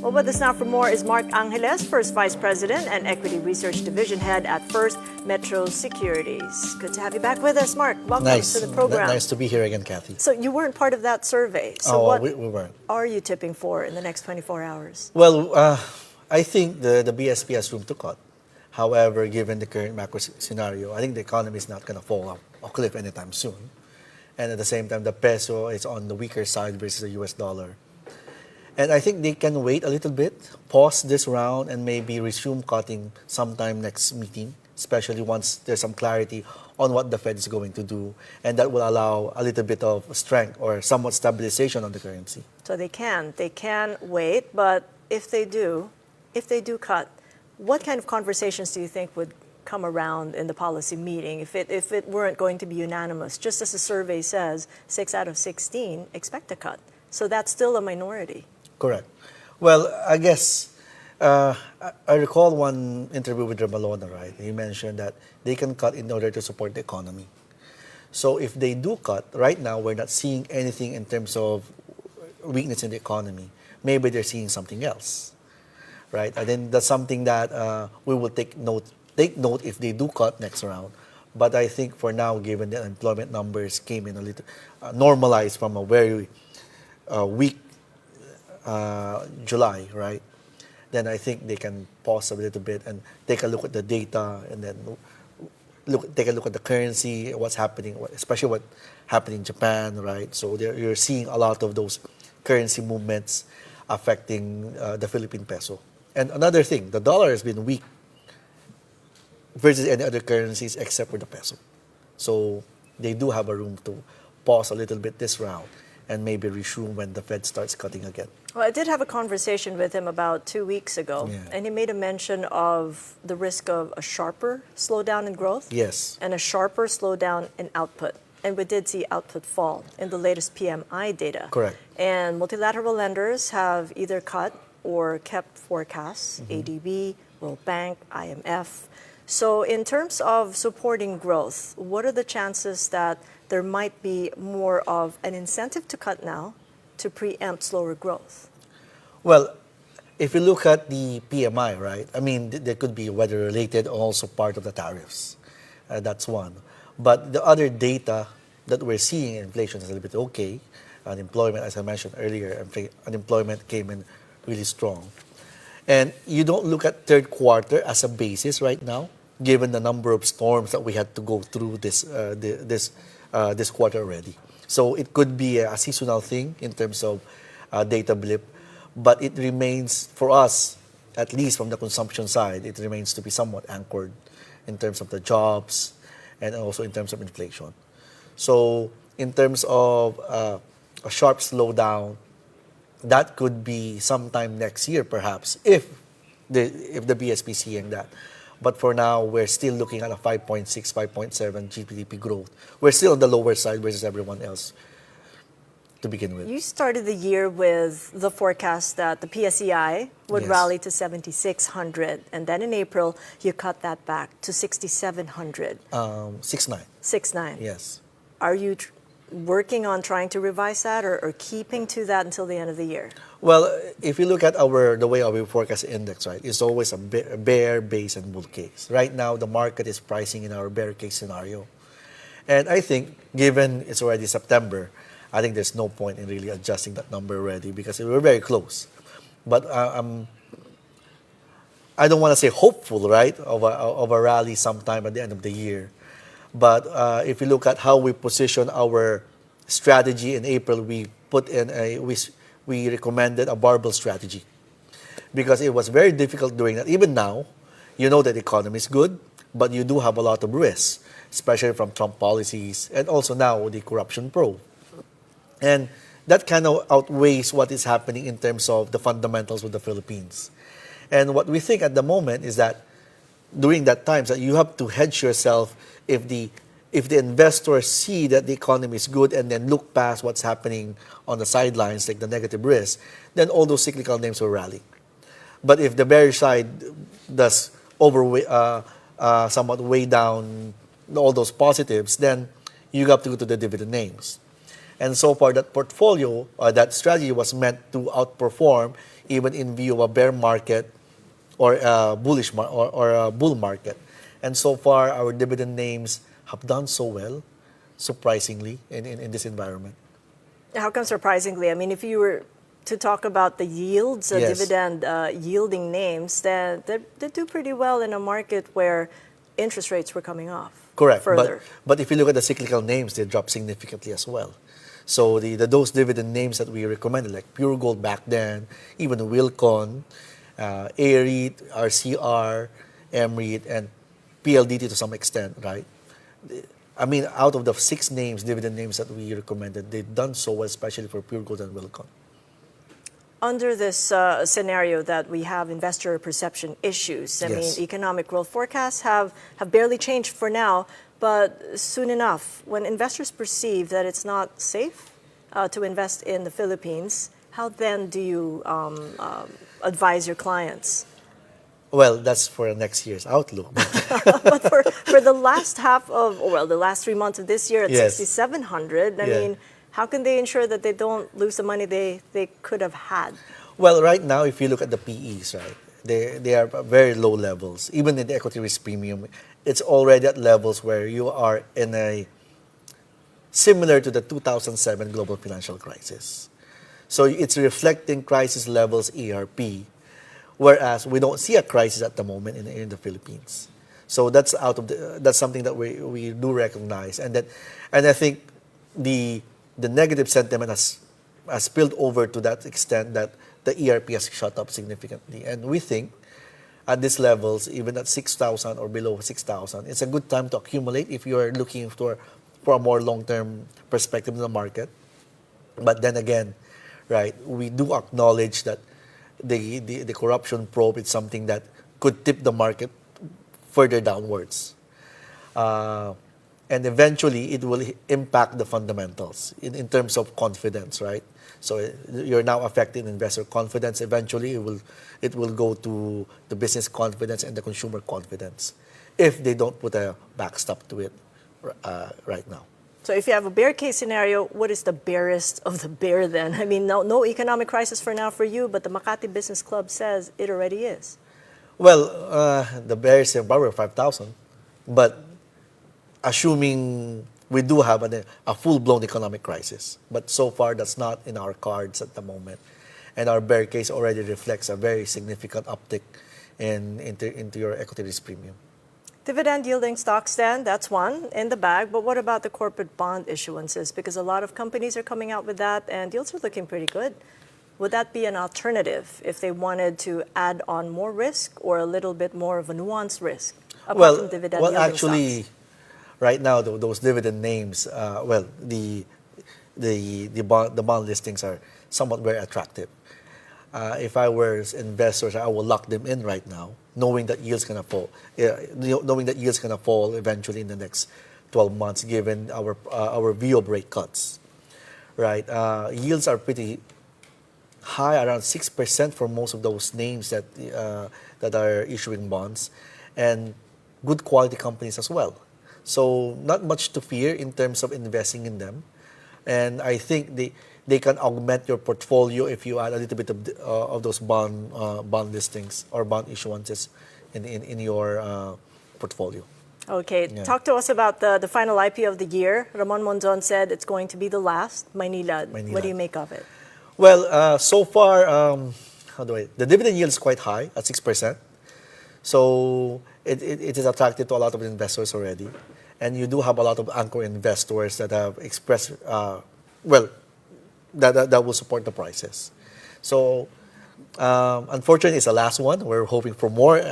Well, with us now for more is Mark Angeles, First Vice President and Equity Research Division Head at First Metro Securities. Good to have you back with us, Mark. Welcome to the program. Nice to be here again, Kathy. So you weren't part of that survey. So what we weren't. are you tipping for in the next 24 hours? Well, I think the BSP has room to cut. However, given the current macro scenario, I think the economy is not going to fall off a cliff anytime soon. And at the same time, the peso is on the weaker side versus the US dollar. And I think they can wait a little bit, pause this round, and maybe resume cutting sometime next meeting, especially once there's some clarity on what the Fed is going to do. And that will allow a little bit of strength or somewhat stabilization on the currency. So they can wait, but if they do cut, what kind of conversations do you think would come around in the policy meeting if it weren't going to be unanimous? Just as the survey says, 6 out of 16 expect a cut. So that's still a minority. Correct. Well, I guess I recall one interview with Ramalona, right? He mentioned that they can cut in order to support the economy. So if they do cut, right now we're not seeing anything in terms of weakness in the economy. Maybe they're seeing something else, right? And then that's something that we will take note if they do cut next round. But I think for now, given the employment numbers came in a little normalized from a very weak July, right? Then I think they can pause a little bit and take a look at the data and then take a look at the currency, what's happening, especially what happened in Japan, right? So you're seeing a lot of those currency movements affecting the Philippine peso. And another thing, the dollar has been weak versus any other currencies except for the peso. So they do have a room to pause a little bit this round and maybe resume when the Fed starts cutting again. Well, I did have a conversation with him about 2 weeks ago, and he made a mention of the risk of a sharper slowdown in growth. Yes. And a sharper slowdown in output. And we did see output fall in the latest PMI data. Correct. And multilateral lenders have either cut or kept forecasts, ADB, World Bank, IMF. So in terms of supporting growth, what are the chances that there might be more of an incentive to cut now to preempt slower growth? Well, if you look at the PMI, right, I mean, there could be weather-related, also part of the tariffs. That's one. But the other data that we're seeing, inflation is a little bit okay. Unemployment, as I mentioned earlier, unemployment came in really strong. And you don't look at third quarter as a basis right now, given the number of storms that we had to go through this quarter already. So it could be a seasonal thing in terms of data blip, but it remains, for us, at least from the consumption side, it remains to be somewhat anchored in terms of the jobs and also in terms of inflation. So in terms of a sharp slowdown, that could be sometime next year perhaps, if the BSP is seeing that. But for now, we're still looking at a 5.6, 5.7 GDP growth. We're still on the lower side versus everyone else to begin with. You started the year with the forecast that the PSEI would rally to 7,600. And then in April, you cut that back to 6,700. 6.9. 6.9. Yes. Are you working on trying to revise that or keeping to that until the end of the year? Well, if you look at the way our forecast index, right, it's always a bear, base, and bull case. Right now, the market is pricing in our bear case scenario. And I think, given it's already September, I think there's no point in really adjusting that number already because we're very close. But I don't want to say hopeful, right, of a rally sometime at the end of the year. But if you look at how we position our strategy in April, we put in we recommended a barbell strategy because it was very difficult doing that. Even now, you know that the economy is good, but you do have a lot of risks, especially from Trump policies and also now the corruption probe. And that kind of outweighs what is happening in terms of the fundamentals with the Philippines. And what we think at the moment is that during that time, that you have to hedge yourself if the investors see that the economy is good and then look past what's happening on the sidelines, like the negative risk, then all those cyclical names will rally. But if the bearish side does somewhat weigh down all those positives, then you have to go to the dividend names. And so far, that portfolio, that strategy was meant to outperform even in view of a bear market or a or a bull market. And so far, our dividend names have done so well, surprisingly, in this environment. How come surprisingly? I mean, if you were to talk about the yields, Yes. dividend yielding names, then they do pretty well in a market where interest rates were coming off. Correct. Further. But if you look at the cyclical names, they drop significantly as well. So those dividend names that we recommended, like Pure Gold back then, even Wilcon, AREIT, RCR, MREIT, and PLDT to some extent, right? I mean, out of the 6 names, dividend names that we recommended, they've done so well, especially for Pure Gold and Wilcon. Under this scenario that we have investor perception issues, I Yes. mean, economic growth forecasts have barely changed for now, but soon enough, when investors perceive that it's not safe to invest in the Philippines, how then do you advise your clients? Well, that's for next year's outlook. But for the last half of, well, the last 3 months of this year at Yes. 6,700, I Yeah. mean, how can they ensure that they don't lose the money they could have had? Well, right now, if you look at the PEs, right, they are very low levels. Even in the equity risk premium, it's already at levels where you are in a similar to the 2007 global financial crisis. So it's reflecting crisis levels ERP, whereas we don't see a crisis at the moment in the Philippines. So that's that's something that we do recognize, and I think the negative sentiment has spilled over to that extent that the ERP has shot up significantly, and we think at these levels, even at 6,000 or below 6,000, it's a good time to accumulate if you are looking for a more long-term perspective in the market. But then again, right, we do acknowledge that the corruption probe is something that could tip the market further downwards. And eventually, it will impact the fundamentals in terms of confidence, right? So you're now affecting investor confidence. Eventually, it will go to the business confidence and the consumer confidence if they don't put a backstop to it right now. So if you have a bear case scenario, what is the barest of the bear then? I mean, no economic crisis for now for you, but the Makati Business Club says it already is. Well, the bear is about 5,000, but assuming we do have a full-blown economic crisis. But so far, that's not in our cards at the moment. And our bear case already reflects a very significant uptick into your equity risk premium. Dividend yielding stocks then, that's one in the bag. But what about the corporate bond issuances? Because a lot of companies are coming out with that and yields are looking pretty good. Would that be an alternative if they wanted to add on more risk or a little bit more of a nuanced risk? Apart from dividend yielding actually, stocks? right now, those dividend names, the bond listings are somewhat very attractive. If I were investors, I would lock them in right now, knowing that yields gonna fall. Knowing that yields gonna fall eventually in the next 12 months, given our view of rate cuts. Right, yields are pretty high, around 6% for most of those names that are issuing bonds, and good quality companies as well. So not much to fear in terms of investing in them, and I think they can augment your portfolio if you add a little bit of those bond listings or bond issuances in your portfolio. Okay, Yeah. talk to us about the final IPO of the year. Ramon Monzon said it's going to be the last, Maynilad. What do you make of it? Well, so far, the dividend yield is quite high at 6%. So it is attractive to a lot of investors already. And you do have a lot of anchor investors that have expressed, that will support the prices. So unfortunately, it's the last one. We're hoping for more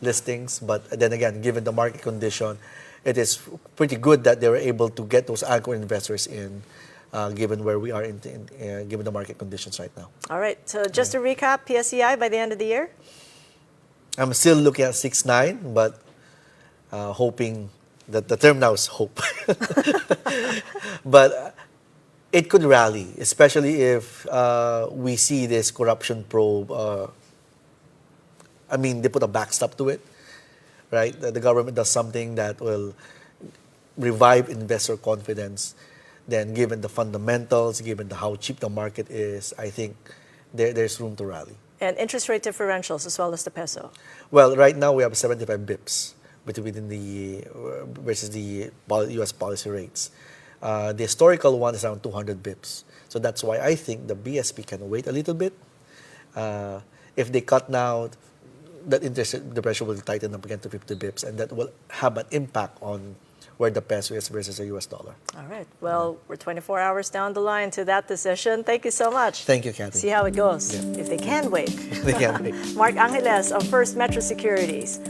listings. But then again, given the market condition, it is pretty good that they were able to get those anchor investors in, given where we are given the market conditions right now. All right, so just to recap, PSEI by the end of the year? I'm still looking at 6.9, but hoping that the term now is hope. But it could rally, especially if we see this corruption probe. They put a backstop to it, right? The government does something that will revive investor confidence. then given the fundamentals, given how cheap the market is, I think there's room to rally. And interest rate differentials as well as the peso. Well, right now we have 75 bips between the versus the U.S. policy rates. The historical one is around 200 bips. So that's why I think the BSP can wait a little bit. If they cut now, that interest, the pressure will tighten up again to 50 bips, and that will have an impact on where the peso is versus the US dollar. All right. Well, we're 24 hours down the line to that decision. Thank you so much. Thank you, Kathy. See how it goes. Yeah. If they can wait. They can wait. Mark Angeles of First Metro Securities.